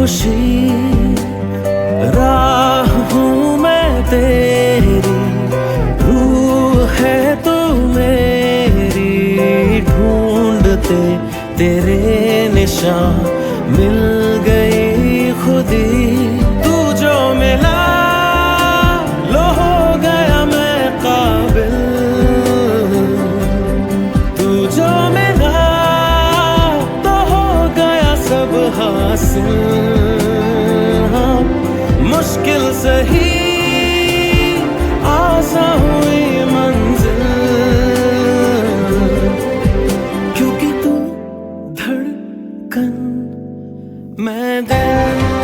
खुशी राह हूँ मैं तेरी, रूह है तू मेरी, ढूंढते तेरे निशान मिल गई खुदी। तू जो मिला लो हो गया मैं काबिल, तू जो मिला तो हो गया सब हासिल। हाँ, मुश्किल सही आसान हुई मंजिल, क्योंकि तू धड़कन मैं दिल।